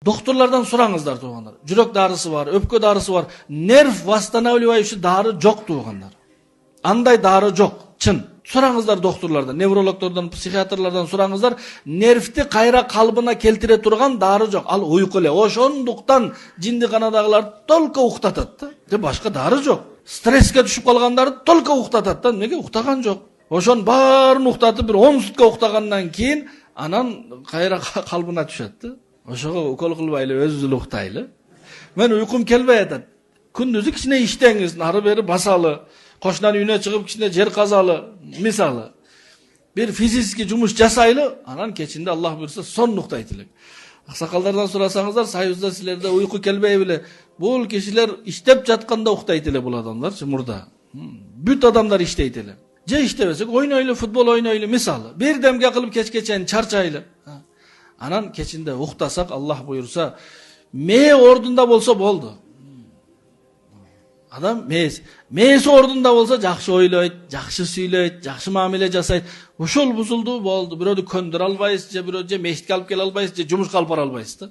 Doktorlardan sorаңыздар туғандар. Жүрек дарысы бар, өпкө дарысы бар. Нерв восстанавливающий дары жоқ туғандар. Андай дары жоқ, чын. Sorаңыздар doktorlardan, nevrologlardan, psixiatrlardan sorаңыздар, nervti qayra qalbına keltire turgan dары жоқ. Al uyku ele. Oşonduktan jindikanadagılar tolka uxtatatdı. Başka dары жоқ. Streske düşüp kalganları tolka uxtatatdı. Nege uxtagan жоқ. Oşon barın uxtatıp bir 10 sutka uxtagandan keyin anan qayra qalbına düşetdi. Oşoga ukol kılbaylı özüzül uxtaylı. Men uykum kelbey atat. Күндүзү кичине иштеңиз, нары бери басалы, кошунан үйүнө чыгып кичине жер казалы, мисалы. Бир физический жумуш жасайлы, анан кечинде Аллах буйрса сон уктайт элек. Аксакалдардан сурасаңыздар, Союзда силерде уйку келбей беле, бул кишилер иштеп жатканда уктайт эле бул адамдар, мурда. Бүт адамдар иштейт эле. Же иштебесек, ойнойлу, футбол ойнойлу, мисалы. Бир демге кылып кечке чейин чарчайлы. Анан кечинде уктасак, Аллах буйрса, мээ ордунда болсо болду. Adam meyesi ordunda olsa жақшы ойлойт, жақшы сүйлөйт, жақшы мамиле жасайт. Ошол бузулду болду. Бирөөдү көндүрө албайсыз, же бирөө же мешитке алып келе албайсыз, же жумушка алып бара албайсыз да.